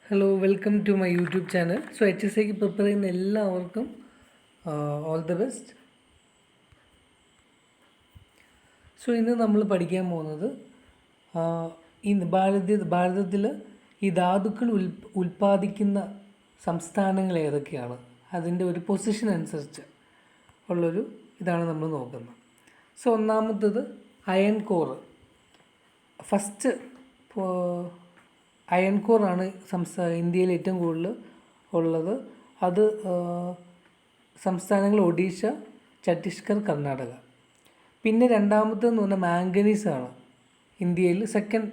Hello welcome to my YouTube channel. So HSIക്ക് prepare ചെയ്യുന്ന എല്ലാവർക്കും ഓൾ ദ ബെസ്റ്റ്. സോ ഇന്ന് നമ്മൾ പഠിക്കാൻ പോകുന്നത് ഇന്ന് ഭാരതത്തിൽ ഈ ധാതുക്കൾ ഉൽപ്പാദിക്കുന്ന സംസ്ഥാനങ്ങൾ ഏതൊക്കെയാണ്, അതിൻ്റെ ഒരു പൊസിഷൻ അനുസരിച്ച് ഉള്ളൊരു ഇതാണ് നമ്മൾ നോക്കുന്നത്. സോ ഒന്നാമത്തത് അയൺ കോർ. ഫസ്റ്റ് അയൺ കോറാണ് ഇന്ത്യയിൽ ഏറ്റവും കൂടുതൽ ഉള്ളത്. അത് സംസ്ഥാനങ്ങൾ ഒഡീഷ, ഛത്തീസ്ഗഡ്, കർണാടക. പിന്നെ രണ്ടാമത്തേന്ന് പറഞ്ഞാൽ മാംഗനീസാണ്. ഇന്ത്യയിൽ സെക്കൻഡ്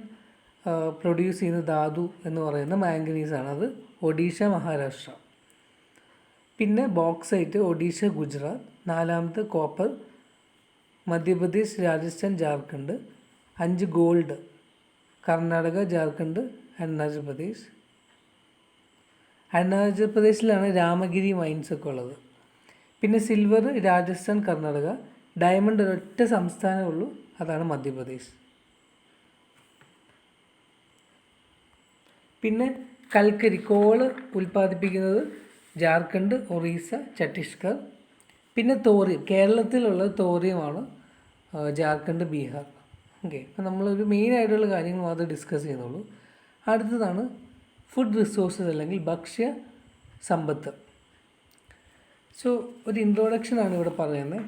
പ്രൊഡ്യൂസ് ചെയ്യുന്ന ധാതു എന്ന് പറയുന്ന മാംഗനീസാണ്. അത് ഒഡീഷ, മഹാരാഷ്ട്ര. പിന്നെ ബോക്സൈറ്റ് ഒഡീഷ, ഗുജറാത്ത്. നാലാമത്തെ copper Madhya Pradesh, Rajasthan, Jharkhand. 5 gold Karnataka, Jharkhand, Arunachal Pradesh. Arunachal പ്രദേശിലാണ് Ramagiri mines ഒക്കെ ഉള്ളത്. പിന്നെ സിൽവർ രാജസ്ഥാൻ, കർണാടക. ഡയമണ്ട് ഒരൊറ്റ സംസ്ഥാനമേ ഉള്ളൂ, അതാണ് മധ്യപ്രദേശ്. പിന്നെ കൽക്കരി കോള് ഉൽപ്പാദിപ്പിക്കുന്നത് ജാർഖണ്ഡ്, ഒറീസ, ഛത്തീസ്ഗഡ്. പിന്നെ തോറിയം, കേരളത്തിലുള്ള തോറിയമാണ് ജാർഖണ്ഡ്, ബീഹാർ. ഓക്കെ, അപ്പോൾ നമ്മളൊരു മെയിനായിട്ടുള്ള കാര്യങ്ങൾ മാത്രമേ ഡിസ്കസ് ചെയ്യുന്നുള്ളൂ. അടുത്തതാണ് ഫുഡ് റിസോഴ്സസ് അല്ലെങ്കിൽ ഭക്ഷ്യ സമ്പത്ത്. സോ ഒരു ഇൻട്രൊഡക്ഷനാണ് ഇവിടെ പറയുന്നത്.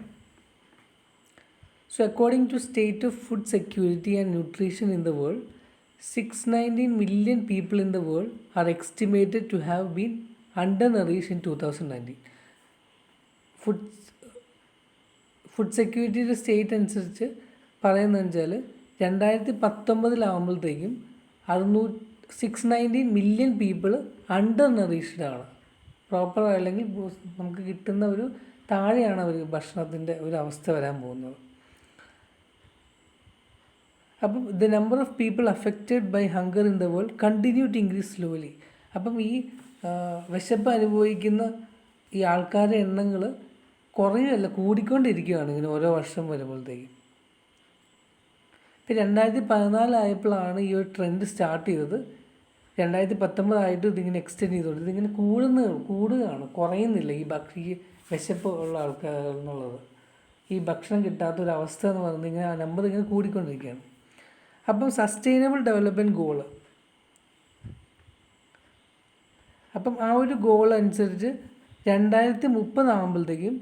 So according to state of food security and nutrition in the world, 619 million people in the world are estimated to have been undernourished in 2019. Food സെക്യൂരിറ്റിയുടെ സ്റ്റേറ്റ് അനുസരിച്ച് പറയുന്നതെന്ന് വെച്ചാൽ 2019 619 million പീപ്പിൾ അണ്ടർ നറീഷ്ഡ് ആണ്. പ്രോപ്പർ അല്ലെങ്കിൽ നമുക്ക് കിട്ടുന്ന ഒരു താഴെയാണ് അവർ ഭക്ഷണത്തിൻ്റെ ഒരു അവസ്ഥ വരാൻ പോകുന്നത്. അപ്പം the number of people affected by hunger in the world continue to increase slowly. അപ്പം ഈ വിശപ്പ് അനുഭവിക്കുന്ന ഈ ആൾക്കാരുടെ എണ്ണങ്ങൾ കുറയുകയല്ല, കൂടിക്കൊണ്ടിരിക്കുകയാണ് ഇങ്ങനെ ഓരോ വർഷം വരുമ്പോഴത്തേക്കും. ഇപ്പം 2014 ആയപ്പോഴാണ് ഈ ഒരു ട്രെൻഡ് സ്റ്റാർട്ട് ചെയ്തത്. 2019 ആയിട്ട് ഇതിങ്ങനെ എക്സ്റ്റെൻഡ് ചെയ്തോണ്ട് ഇതിങ്ങനെ കൂടുകയാണ്, കുറയുന്നില്ല. ഈ വിശപ്പ് ഉള്ള ആൾക്കാർ എന്നുള്ളത്, ഈ ഭക്ഷണം കിട്ടാത്തൊരവസ്ഥ എന്ന് പറയുന്നത് ഇങ്ങനെ ആ നമ്പർ ഇങ്ങനെ കൂടിക്കൊണ്ടിരിക്കുകയാണ്. അപ്പം സസ്റ്റൈനബിൾ ഡെവലപ്മെൻറ്റ് ഗോള്, അപ്പം ആ ഒരു ഗോൾ അനുസരിച്ച് 2030 ആകുമ്പോഴത്തേക്കും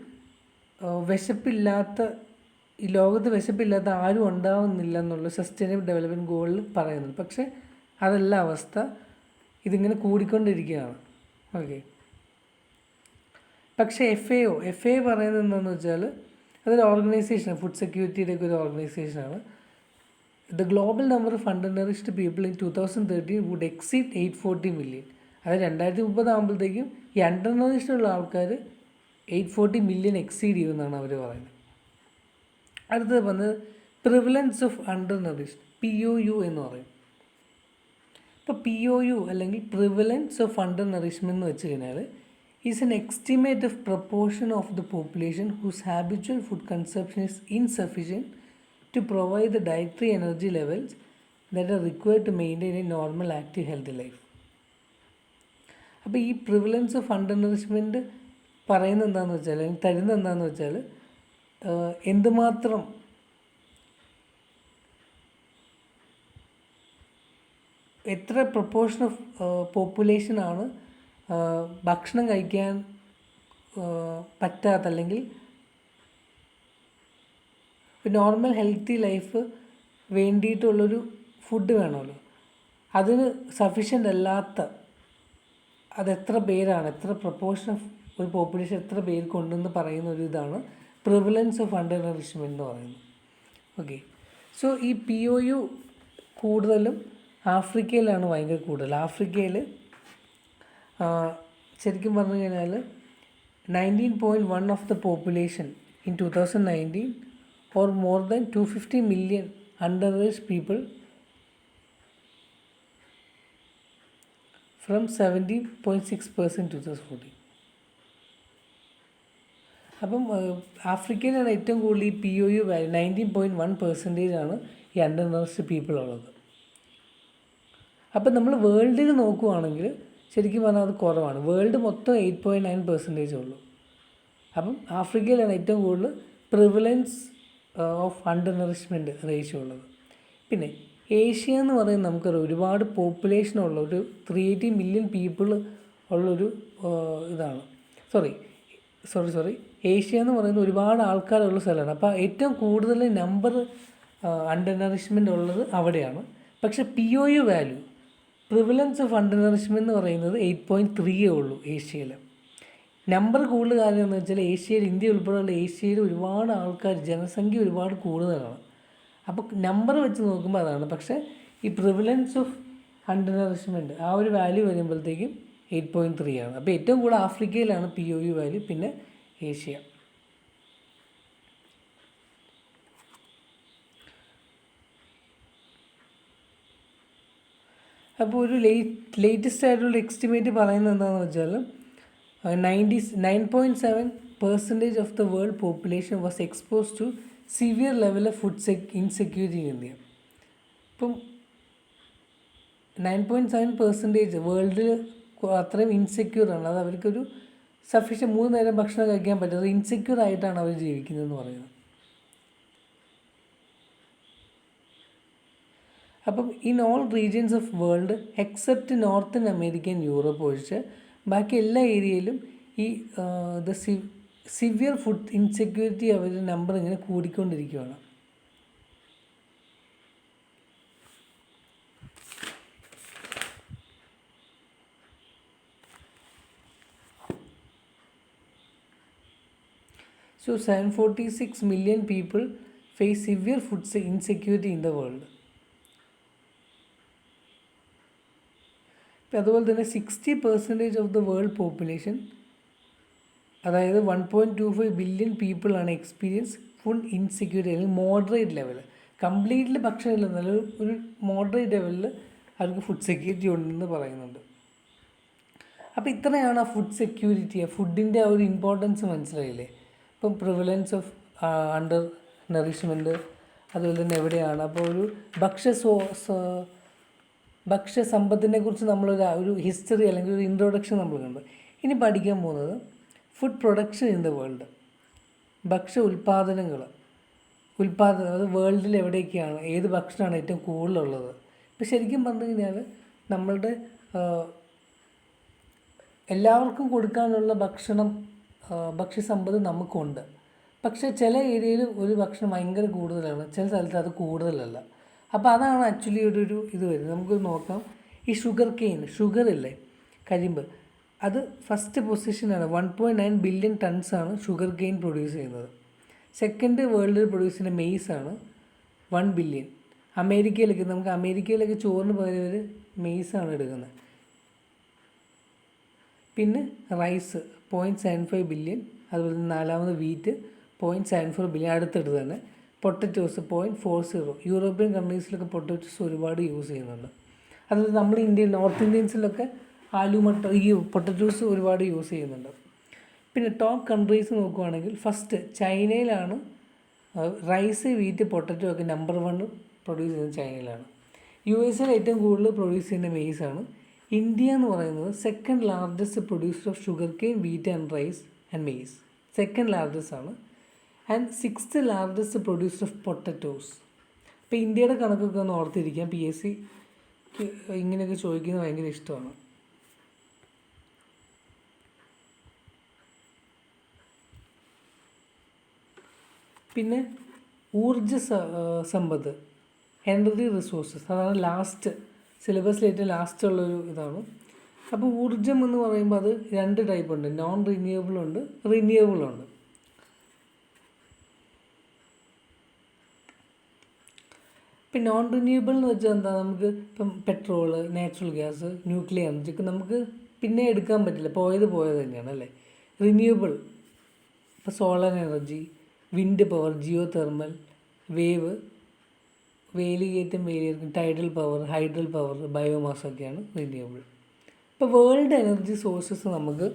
ഈ ലോകത്ത് വിശപ്പില്ലാത്ത ആരും ഉണ്ടാവുന്നില്ല എന്നുള്ള സസ്റ്റൈനബിൾ ഡെവലപ്മെൻറ്റ് ഗോളിൽ പറയുന്നത്. പക്ഷേ അതല്ല അവസ്ഥ, ഇതിങ്ങനെ കൂടിക്കൊണ്ടിരിക്കുകയാണ്. ഓക്കെ, പക്ഷേ FAO പറയുന്നത് എന്താണെന്ന് വെച്ചാൽ അതൊരു ഓർഗനൈസേഷനാണ്, ഫുഡ് സെക്യൂരിറ്റിയുടെയൊക്കെ ഒരു ഓർഗനൈസേഷനാണ്. The global number of undernourished people in 2013 would exceed 840 million. അതായത് 2030 ആകുമ്പോഴത്തേക്കും ഈ അണ്ടർനറിഷ്ഡ് ഉള്ള ആൾക്കാർ 840 million എക്സീഡ് ചെയ്യുമെന്നാണ് അവർ പറയുന്നത്. അടുത്തത് വന്നത് പ്രിവലൻസ് ഓഫ് അണ്ടർനറിഷ്ഡ്, POU എന്ന് പറയും. ഇപ്പോൾ POU അല്ലെങ്കിൽ പ്രിവലൻസ് ഓഫ് അണ്ടർനറിഷ്മെൻറ്റ് എന്ന് വെച്ച് കഴിഞ്ഞാൽ is an estimate of proportion of the population whose habitual food consumption is insufficient to provide the dietary energy levels that are required to maintain a normal active healthy life. അപ്പോൾ ഈ prevalence of അണ്ടർനറിഷ്മെൻറ്റ് പറയുന്നത് എന്താണെന്ന് വെച്ചാൽ, അല്ലെങ്കിൽ തരുന്നത് എന്താണെന്ന് വെച്ചാൽ, എന്തുമാത്രം എത്ര പ്രപ്പോർഷൻ ഓഫ് പോപ്പുലേഷനാണ് ഭക്ഷണം കഴിക്കാൻ പറ്റാത്ത, അല്ലെങ്കിൽ നോർമൽ ഹെൽത്തി ലൈഫ് വേണ്ടിയിട്ടുള്ളൊരു ഫുഡ് വേണമല്ലോ, അതിന് സഫീഷ്യൻ്റ് അല്ലാത്ത അതെത്ര പേരാണ്, എത്ര പ്രപ്പോർഷൻ ഓഫ് ഒരു പോപ്പുലേഷൻ എത്ര പേർക്കുണ്ടെന്ന് പറയുന്ന ഒരു ഇതാണ് പ്രിവലൻസ് ഓഫ് അണ്ടർനറിഷ്മെൻറ്റ് എന്ന് പറയുന്നത്. ഓക്കെ, സോ ഈ POU കൂടുതലും ആഫ്രിക്കയിലാണ് ഭയങ്കര കൂടുതൽ. ആഫ്രിക്കയിൽ ശരിക്കും പറഞ്ഞു കഴിഞ്ഞാൽ 19.1 of the population in 2019 or more than 250 million undernourished people from 70.6% 2014. അപ്പം ആഫ്രിക്കയിലാണ് ഏറ്റവും കൂടുതൽ ഈ POU 19.1% ഈ അണ്ടർനറിഷ്ഡ് പീപ്പിൾ ഉള്ളത്. അപ്പം നമ്മൾ വേൾഡിൽ നോക്കുവാണെങ്കിൽ ശരിക്കും പറഞ്ഞാൽ അത് കുറവാണ്. വേൾഡ് മൊത്തം 8.9% ഉള്ളൂ. അപ്പം ആഫ്രിക്കയിലാണ് ഏറ്റവും കൂടുതൽ prevalence of under nourishment ratio ഉള്ളത്. പിന്നെ ഏഷ്യ എന്ന് പറയുന്നത് നമുക്കറിയാം ഒരുപാട് പോപ്പുലേഷനുള്ള ഒരു 380 മില്യൺ പീപ്പിൾ ഉള്ളൊരു ഇതാണ്. സോറി ഏഷ്യ എന്ന് പറയുന്നത് ഒരുപാട് ആൾക്കാരുള്ള സ്ഥലമാണ്. അപ്പോൾ ഏറ്റവും കൂടുതൽ നമ്പർ അണ്ടർ നറിഷ്മെൻ്റ് ഉള്ളത് അവിടെയാണ്. പക്ഷേ POU value, prevalence of under nourishment എന്ന് പറയുന്നത് 8.3 ഉള്ളൂ ഏഷ്യയിൽ. നമ്പർ കൂടുതൽ കാര്യം എന്ന് വെച്ചാൽ ഏഷ്യയിൽ, ഇന്ത്യ ഉൾപ്പെടെയുള്ള ഏഷ്യയിൽ ഒരുപാട് ആൾക്കാർ, ജനസംഖ്യ ഒരുപാട് കൂടുതലാണ്. അപ്പോൾ നമ്പർ വെച്ച് നോക്കുമ്പോൾ അതാണ്. പക്ഷേ ഈ പ്രിവലൻസ് ഓഫ് അണ്ടർ നറിഷ്മെൻറ്റ് ആ ഒരു വാല്യൂ വരുമ്പോഴത്തേക്കും 8.3 ആണ്. അപ്പോൾ ഏറ്റവും കൂടുതൽ ആഫ്രിക്കയിലാണ് POU വാല്യൂ, പിന്നെ ഏഷ്യ. അപ്പോൾ ഒരു ലേറ്റസ്റ്റ് ആയിട്ടുള്ള എസ്റ്റിമേറ്റ് പറയുന്നത് എന്താണെന്ന് വെച്ചാൽ 9.7% of the world population was expose to severe level of food insecurity in India. ഇപ്പം 9.7% വേൾഡിൽ അത്രയും ഇൻസെക്യൂറാണ്. അത് അവർക്കൊരു സഫീഷ്യൻ്റ് 3 നേരം ഭക്ഷണം കഴിക്കാൻ പറ്റുന്നത് ഇൻസെക്യൂർ ആയിട്ടാണ് അവർ ജീവിക്കുന്നതെന്ന് പറയുന്നത്. അപ്പം in all regions of world except northern America and Europe ഒഴിച്ച് ബാക്കി എല്ലാ ഏരിയയിലും ഈ സിവിയർ ഫുഡ് ഇൻസെക്യൂരിറ്റി അവരുടെ നമ്പർ ഇങ്ങനെ കൂടിക്കൊണ്ടിരിക്കുകയാണ്. So 746 million people face severe food insecurity in the world. അതുപോലെ തന്നെ 60% ഓഫ് ദ വേൾഡ് പോപ്പുലേഷൻ, അതായത് 1.25 ബില്യൺ പീപ്പിളാണ് എക്സ്പീരിയൻസ് ഫുഡ് ഇൻസെക്യൂരിറ്റി, അല്ലെങ്കിൽ മോഡറേറ്റ് ലെവൽ. കംപ്ലീറ്റ്ലി ഭക്ഷണം ഇല്ലെന്നല്ല, ഒരു മോഡറേറ്റ് ലെവലിൽ അവർക്ക് ഫുഡ് സെക്യൂരിറ്റി ഉണ്ടെന്ന് പറയുന്നുണ്ട്. അപ്പോൾ ഇത്രയാണ് ആ ഫുഡ് സെക്യൂരിറ്റി, ഫുഡിൻ്റെ ആ ഒരു ഇമ്പോർട്ടൻസ് മനസ്സിലായില്ലേ. ഇപ്പം പ്രിവലൻസ് ഓഫ് അണ്ടർ നറിഷ്മെൻറ്റ്, അതുപോലെ തന്നെ എവിടെയാണ്. അപ്പോൾ ഒരു ഭക്ഷ്യസമ്പത്തിനെ കുറിച്ച് നമ്മളൊരു ഹിസ്റ്ററി അല്ലെങ്കിൽ ഒരു ഇൻട്രൊഡക്ഷൻ നമ്മൾ കണ്ടു. ഇനി പഠിക്കാൻ പോകുന്നത് food production in the world, ഭക്ഷ്യ ഉൽപ്പാദനം, അത് വേൾഡിൽ എവിടെയൊക്കെയാണ്, ഏത് ഭക്ഷണമാണ് ഏറ്റവും കൂടുതലുള്ളത്. ഇപ്പോൾ ശരിക്കും പറഞ്ഞു കഴിഞ്ഞാൽ നമ്മളുടെ എല്ലാവർക്കും കൊടുക്കാനുള്ള ഭക്ഷ്യസമ്പത്ത് നമുക്കുണ്ട്. പക്ഷേ ചില ഏരിയയിൽ ഒരു ഭക്ഷണം ഭയങ്കര കൂടുതലാണ്, ചില സ്ഥലത്ത് അത് കൂടുതലല്ല. അപ്പോൾ അതാണ് ആക്ച്വലി ഒരു ഇത് വരുന്നത്. നമുക്ക് നോക്കാം. ഈ ഷുഗർ ഇല്ലേ, കരിമ്പ്, അത് ഫസ്റ്റ് പൊസിഷനാണ്. 1.9 ബില്യൺ ടൺസാണ് ഷുഗർ കെയിൻ പ്രൊഡ്യൂസ് ചെയ്യുന്നത്. സെക്കൻഡ് വേൾഡിൽ പ്രൊഡ്യൂസ് ചെയ്യുന്ന മെയ്സാണ് 1 ബില്യൺ. അമേരിക്കയിലൊക്കെ ചോറിന് പകരം മെയ്സാണ് എടുക്കുന്നത്. പിന്നെ റൈസ് 0.75 ബില്യൺ, അതുപോലെ തന്നെ നാലാമത് വീറ്റ് 0.74 ബില്യൺ, അടുത്തിട്ട് തന്നെ പൊട്ടറ്റോസ് 0.40. യൂറോപ്യൻ കൺട്രീസിലൊക്കെ പൊട്ടറ്റോസ് ഒരുപാട് യൂസ് ചെയ്യുന്നുണ്ട്. അതുപോലെ നമ്മൾ നോർത്ത് ഇന്ത്യൻസിലൊക്കെ ആലു മട്ടർ, ഈ പൊട്ടറ്റോസ് ഒരുപാട് യൂസ് ചെയ്യുന്നുണ്ട്. പിന്നെ ടോപ്പ് കൺട്രീസ് നോക്കുകയാണെങ്കിൽ ഫസ്റ്റ് ചൈനയിലാണ് റൈസ്, വീറ്റ്, പൊട്ടറ്റോ ഒക്കെ നമ്പർ 1 പ്രൊഡ്യൂസ് ചെയ്യുന്നത് ചൈനയിലാണ്. USA ഏറ്റവും കൂടുതൽ പ്രൊഡ്യൂസ് ചെയ്യുന്ന മെയ്സാണ്. ഇന്ത്യ എന്ന് പറയുന്നത് second largest producer of sugar cane, wheat and rice and maize, second largest ആണ്. And 6th largest producer of potatoes. ഇപ്പോൾ ഇന്ത്യയുടെ കണക്കൊക്കെ ഒന്ന് ഓർത്തിരിക്കാം, PSC ഇങ്ങനെയൊക്കെ ചോദിക്കുന്നത് ഭയങ്കര ഇഷ്ടമാണ്. പിന്നെ ഊർജ്ജ സമ്പത്ത്, എനർജി റിസോഴ്സസ്, അതാണ് ലാസ്റ്റ് സിലബസിൽ ഏറ്റവും ലാസ്റ്റ് ഉള്ളൊരു ഇതാണ്. അപ്പോൾ ഊർജ്ജം എന്ന് പറയുമ്പോൾ അത് 2 ടൈപ്പ് ഉണ്ട്, നോൺ റിന്യൂവബിൾ ഉണ്ട്, റിന്യൂവബിൾ ഉണ്ട്. ഇപ്പം നോൺ റിന്യൂവബിൾ എന്ന് വെച്ചാൽ എന്താ, നമുക്ക് ഇപ്പം petrol, natural gas, nuclear energy ഒക്കെ നമുക്ക് പിന്നെ എടുക്കാൻ പറ്റില്ല, പോയത് തന്നെയാണ് അല്ലേ. റിന്യൂവബിൾ ഇപ്പോൾ solar energy, wind power, geothermal, വേലികേറ്റം, tidal power, hydel power, biomass ഒക്കെയാണ് റിന്യൂവബിൾ. ഇപ്പോൾ വേൾഡ് എനർജി സോഴ്സസ് നമുക്ക്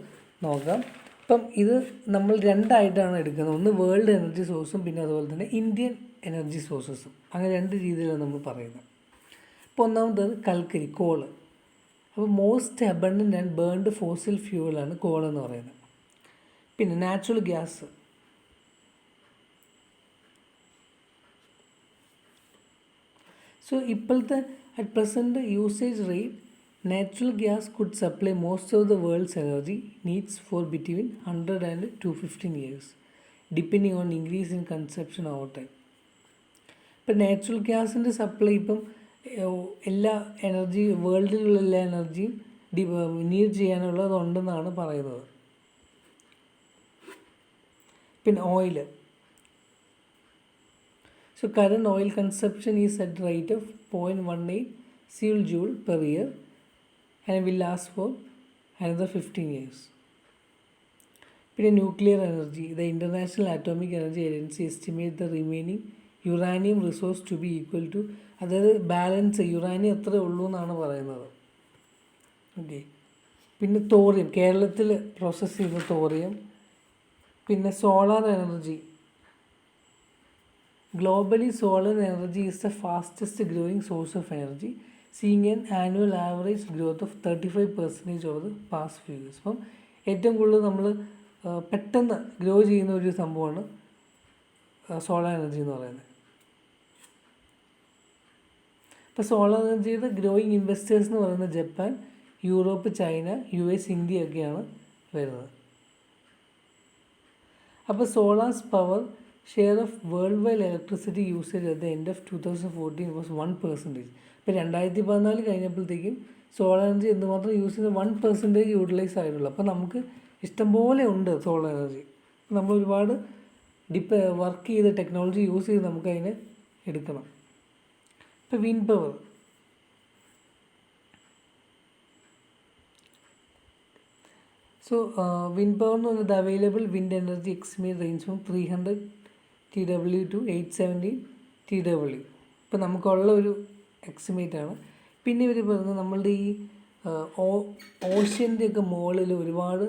നോക്കാം. ഇപ്പം ഇത് നമ്മൾ 2 ആയിട്ടാണ് എടുക്കുന്നത്. ഒന്ന് വേൾഡ് എനർജി സോഴ്സും പിന്നെ അതുപോലെ തന്നെ ഇന്ത്യൻ എനർജി സോഴ്സസും. അങ്ങനെ 2 രീതിയിലാണ് നമ്മൾ പറയുന്നത്. ഇപ്പോൾ ഒന്നാമത് കൽക്കരി, കോള്. അപ്പോൾ most abundant and burned fossil ഫ്യൂവലാണ് കോൾ എന്ന് പറയുന്നത്. പിന്നെ നാച്ചുറൽ ഗ്യാസ്. സോ ഇപ്പോഴത്തെ at present usage rate natural gas could supply most of the world's energy needs for between 100 and 215 years depending on increase in consumption over time. ഇപ്പം natural ഗ്യാസിൻ്റെ supply ഇപ്പം എല്ലാ energy വേൾഡിലുള്ള എല്ലാ എനർജിയും need ചെയ്യാനുള്ളതുണ്ടെന്നാണ് പറയുന്നത്. പിന്നെ oil. So current oil consumption is at the rate of 0.18 cJ per year and will last for another 15 years. പിന്നെ nuclear energy. The international atomic energy agency estimate the remaining uranium resource to be equal to, അതായത് balance uranium എത്ര ഉള്ളൂ എന്നാണ് പറയുന്നത്. Okay. പിന്നെ thorium, കേരളത്തിൽ process ചെയ്യുന്ന thorium. പിന്നെ solar energy. Globally, solar energy is the fastest growing source of energy, seeing an annual average growth of 35% over the past few years. അപ്പം ഏറ്റവും കൂടുതൽ നമ്മൾ പെട്ടെന്ന് ഗ്രോ ചെയ്യുന്ന ഒരു സംഭവമാണ് സോളാർ എനർജി എന്ന് പറയുന്നത്. ഇപ്പോൾ സോളാർ എനർജിയുടെ ഗ്രോയിങ് ഇൻവെസ്റ്റേഴ്സ് എന്ന് പറയുന്നത് Japan, Europe, China, US, India ഒക്കെയാണ് വരുന്നത്. അപ്പോൾ solars power share of worldwide electricity usage at the end of 2014 was 1%. ഇപ്പോൾ 2014 കഴിഞ്ഞപ്പോഴത്തേക്കും സോളാർ എനർജി എന്തുമാത്രം യൂസ് ചെയ്ത് 1% യൂട്ടിലൈസ് ആയിട്ടുള്ളൂ. അപ്പോൾ നമുക്ക് ഇഷ്ടംപോലെ ഉണ്ട് സോളാർ എനർജി. നമ്മൾ ഒരുപാട് വർക്ക് ചെയ്ത് ടെക്നോളജി യൂസ് ചെയ്ത് നമുക്കതിനെ എടുക്കണം. ഇപ്പോൾ wind power. So wind power എന്ന് പറയുന്നത് available wind energy estimate range from 300 TW to 870 TW. ഇപ്പം നമുക്കുള്ള ഒരു എക്സ്റ്റിമേറ്റാണ്. പിന്നെ ഇവർ പറയുന്നത് നമ്മളുടെ ഈ ഓഷ്യൻ്റെയൊക്കെ മുകളിൽ ഒരുപാട്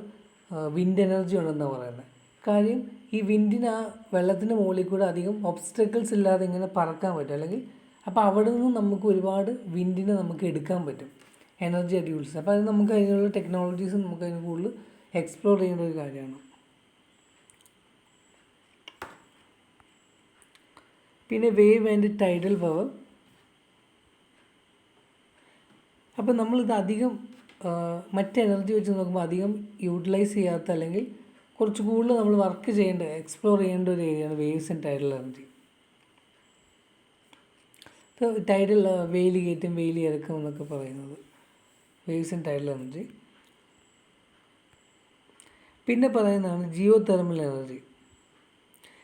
വിൻഡ് എനർജി ഉണ്ടെന്നാണ് പറയുന്നത്. കാര്യം ഈ വിൻഡിന് ആ വെള്ളത്തിൻ്റെ മുകളിൽ കൂടെ അധികം ഒബ്സ്റ്റക്കിൾസ് ഇല്ലാതെ ഇങ്ങനെ പറക്കാൻ പറ്റും. അല്ലെങ്കിൽ അപ്പോൾ അവിടെ നിന്ന് നമുക്ക് ഒരുപാട് വിൻഡിനെ നമുക്ക് എടുക്കാൻ പറ്റും, എനർജി ആയിട്ട് യൂസ് ചെയ്യാം. അപ്പോൾ അത് നമുക്ക് അതിനുള്ള ടെക്നോളജീസ് നമുക്ക് അതിന് കൂടുതൽ എക്സ്പ്ലോർ ചെയ്യേണ്ട ഒരു കാര്യമാണ്. പിന്നെ വേവ് ആൻഡ് ടൈഡൽ പവർ. അപ്പോൾ നമ്മളിത് അധികം മറ്റ് എനർജി വെച്ച് നോക്കുമ്പോൾ അധികം യൂട്ടിലൈസ് ചെയ്യാത്ത, അല്ലെങ്കിൽ കുറച്ച് കൂടുതൽ നമ്മൾ വർക്ക് ചെയ്യേണ്ട, എക്സ്പ്ലോർ ചെയ്യേണ്ട ഒരു ഏരിയയാണ് വേവ്സ് ആൻഡ് ടൈഡൽ എനർജി. ഇപ്പോൾ ടൈഡൽ വേലി കയറ്റം, വേലി ഇറക്കം എന്നൊക്കെ പറയുന്നത് വേവ്സ് ആൻഡ് ടൈഡൽ എനർജി. പിന്നെ പറയുന്നതാണ് ജിയോ തെർമൽ എനർജി.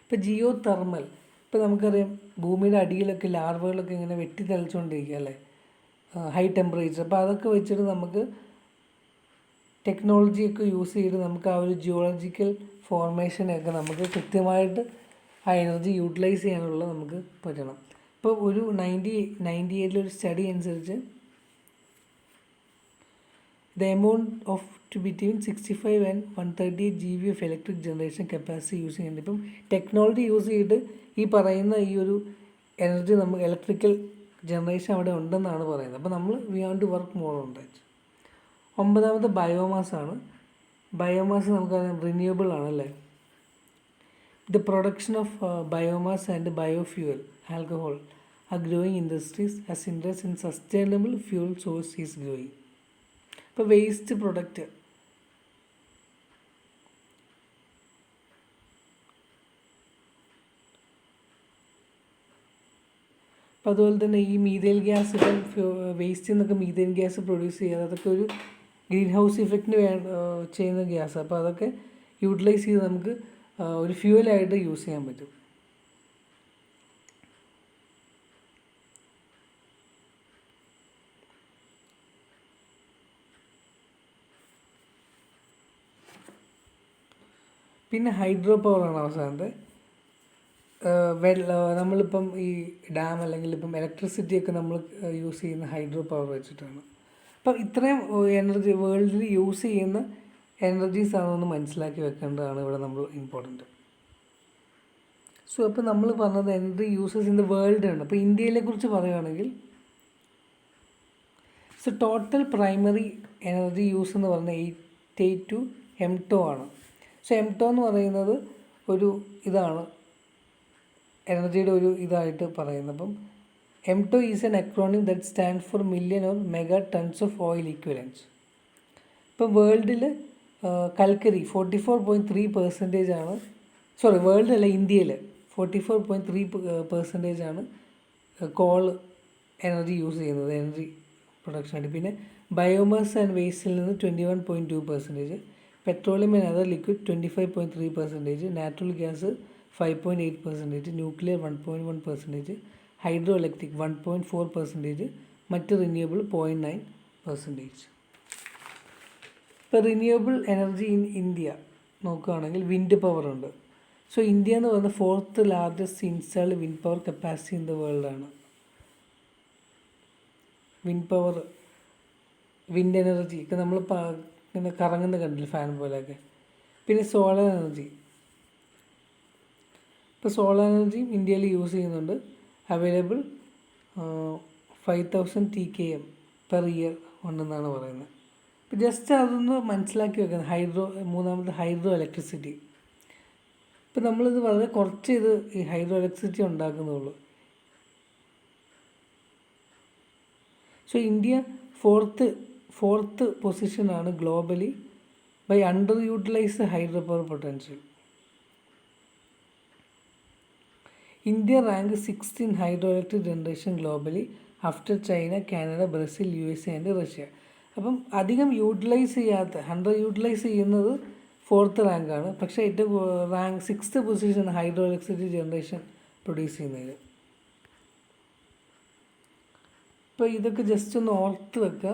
ഇപ്പോൾ ജിയോ തെർമൽ, ഇപ്പോൾ നമുക്കറിയാം ഭൂമിയുടെ അടിയിലൊക്കെ ലാർവകളൊക്കെ ഇങ്ങനെ വെട്ടി തെളിച്ചുകൊണ്ടിരിക്കുക അല്ലേ, ഹൈ ടെമ്പറേച്ചർ. അപ്പോൾ അതൊക്കെ വെച്ചിട്ട് നമുക്ക് ടെക്നോളജിയൊക്കെ യൂസ് ചെയ്ത് നമുക്ക് ആ ഒരു ജിയോളജിക്കൽ ഫോർമേഷനെയൊക്കെ നമുക്ക് കൃത്യമായിട്ട് ആ എനർജി യൂട്ടിലൈസ് ചെയ്യാനുള്ള നമുക്ക് പറ്റണം. ഇപ്പോൾ ഒരു 98 ഒരു സ്റ്റഡി അനുസരിച്ച് the amount of to between 65 and 138 GV of electric generation capacity using ഉണ്ട്. ഇപ്പം ടെക്നോളജി യൂസ് ചെയ്തിട്ട് ഈ പറയുന്ന ഈ ഒരു എനർജി നമുക്ക് ഇലക്ട്രിക്കൽ ജനറേഷൻ അവിടെ ഉണ്ടെന്നാണ് പറയുന്നത്. അപ്പോൾ നമ്മൾ we have to work more on that. 9ാമത് ബയോമാസ് ആണ്. ബയോമാസ് നമുക്കറിയാം റിന്യൂവബിൾ ആണല്ലേ. The production of biomass and biofuel alcohol are growing industries as interest in sustainable fuel source is growing. ഇപ്പോൾ വേസ്റ്റ് പ്രൊഡക്റ്റ്, അപ്പോൾ അതുപോലെ തന്നെ ഈ മീഥേൻ ഗ്യാസ്, ഇപ്പം വേസ്റ്റിൽ നിന്നൊക്കെ മീഥേൻ ഗ്യാസ് പ്രൊഡ്യൂസ് ചെയ്യാതെ അതൊക്കെ ഒരു ഗ്രീൻ ഹൗസ് ഇഫക്റ്റിന് ചെയ്യുന്ന ഗ്യാസ്. അപ്പോൾ അതൊക്കെ യൂട്ടിലൈസ് ചെയ്ത് നമുക്ക് ഒരു ഫ്യൂവലായിട്ട് യൂസ് ചെയ്യാൻ പറ്റും. പിന്നെ ഹൈഡ്രോ പവറാണ് അവസാനത്തെ. നമ്മളിപ്പം ഈ ഡാം അല്ലെങ്കിൽ ഇപ്പം ഇലക്ട്രിസിറ്റിയൊക്കെ നമ്മൾ യൂസ് ചെയ്യുന്ന ഹൈഡ്രോ പവർ വെച്ചിട്ടാണ്. അപ്പം ഇത്രയും എനർജി വേൾഡിൽ യൂസ് ചെയ്യുന്ന എനർജീസ് ആണെന്ന് മനസ്സിലാക്കി വെക്കേണ്ടതാണ് ഇവിടെ നമ്മൾ ഇമ്പോർട്ടൻറ്റ്. സോ അപ്പോൾ നമ്മൾ പറഞ്ഞത് energy users in the world ആണ്. അപ്പോൾ ഇന്ത്യയിലെ കുറിച്ച് പറയുകയാണെങ്കിൽ so total primary energy use എന്ന് പറഞ്ഞാൽ 882 MTO ആണ്. സോ MTO എന്ന് പറയുന്നത് ഒരു ഇതാണ് എനർജിയുടെ ഒരു ഇതായിട്ട് പറയുന്നത്. അപ്പം MTO is N acronym that stand for million or mega tons of oil ഇക്വലൻസ്. ഇപ്പം വേൾഡിൽ കൽക്കരി 44.3% ആണ്. വേൾഡിലല്ല, ഇന്ത്യയിൽ 44.3% ആണ് കോൾ എനർജി യൂസ് ചെയ്യുന്നത് എനർജി പ്രൊഡക്ഷനായിട്ട്. പിന്നെ ബയോമാസ് ആൻഡ് വേസ്റ്റിൽ നിന്ന് 21.2%, petroleum and other liquid 25.3%, natural gas 5.8%, nuclear 1.1%, hydro electric 1.4%, മറ്റ് റിന്യൂവബിൾ 0.9%. ഇപ്പോൾ റിന്യൂവബിൾ എനർജി ഇൻ ഇന്ത്യ നോക്കുകയാണെങ്കിൽ വിൻഡ് പവർ ഉണ്ട്. സോ ഇന്ത്യ എന്ന് പറയുന്നത് 4th largest installed wind power capacity in the വേൾഡാണ്. വിൻഡ് പവർ, വിൻഡ് എനർജി ഒക്കെ നമ്മൾ ഇങ്ങനെ കറങ്ങുന്ന കണ്ടില്ല, ഫാൻ പോലെയൊക്കെ. പിന്നെ സോളാർ എനർജി. ഇപ്പോൾ സോളാർ എനർജി ഇന്ത്യയിൽ യൂസ് ചെയ്യുന്നുണ്ട്. അവൈലബിൾ 5000 TKM പെർ ഇയർ ഉണ്ടെന്നാണ് പറയുന്നത്. ഇപ്പോൾ ജസ്റ്റ് അതൊന്ന് മനസ്സിലാക്കി വെക്കുന്നത്. മൂന്നാമത്തെ ഹൈഡ്രോ ഇലക്ട്രിസിറ്റി. ഇപ്പോൾ നമ്മളിത് വളരെ കുറച്ച് ഇത് ഈ ഹൈഡ്രോ ഇലക്ട്രിസിറ്റി ഉണ്ടാക്കുന്നുള്ളൂ. സോ ഇന്ത്യ ഫോർത്ത് പൊസിഷനാണ് globally by underutilised hydro power potential. India rank 6th in hydro electric generation globally after China, Canada, Brazil, USA and Russia. അപ്പം അധികം അണ്ടർ യൂട്ടിലൈസ് ചെയ്യുന്നത് 4th റാങ്കാണ്. പക്ഷേ ഏറ്റവും 6th position hydro electricity generation produce ചെയ്യുന്നതിൽ. ഇപ്പോൾ ഇതൊക്കെ just ഒന്ന് ഓർത്ത് വെക്കുക.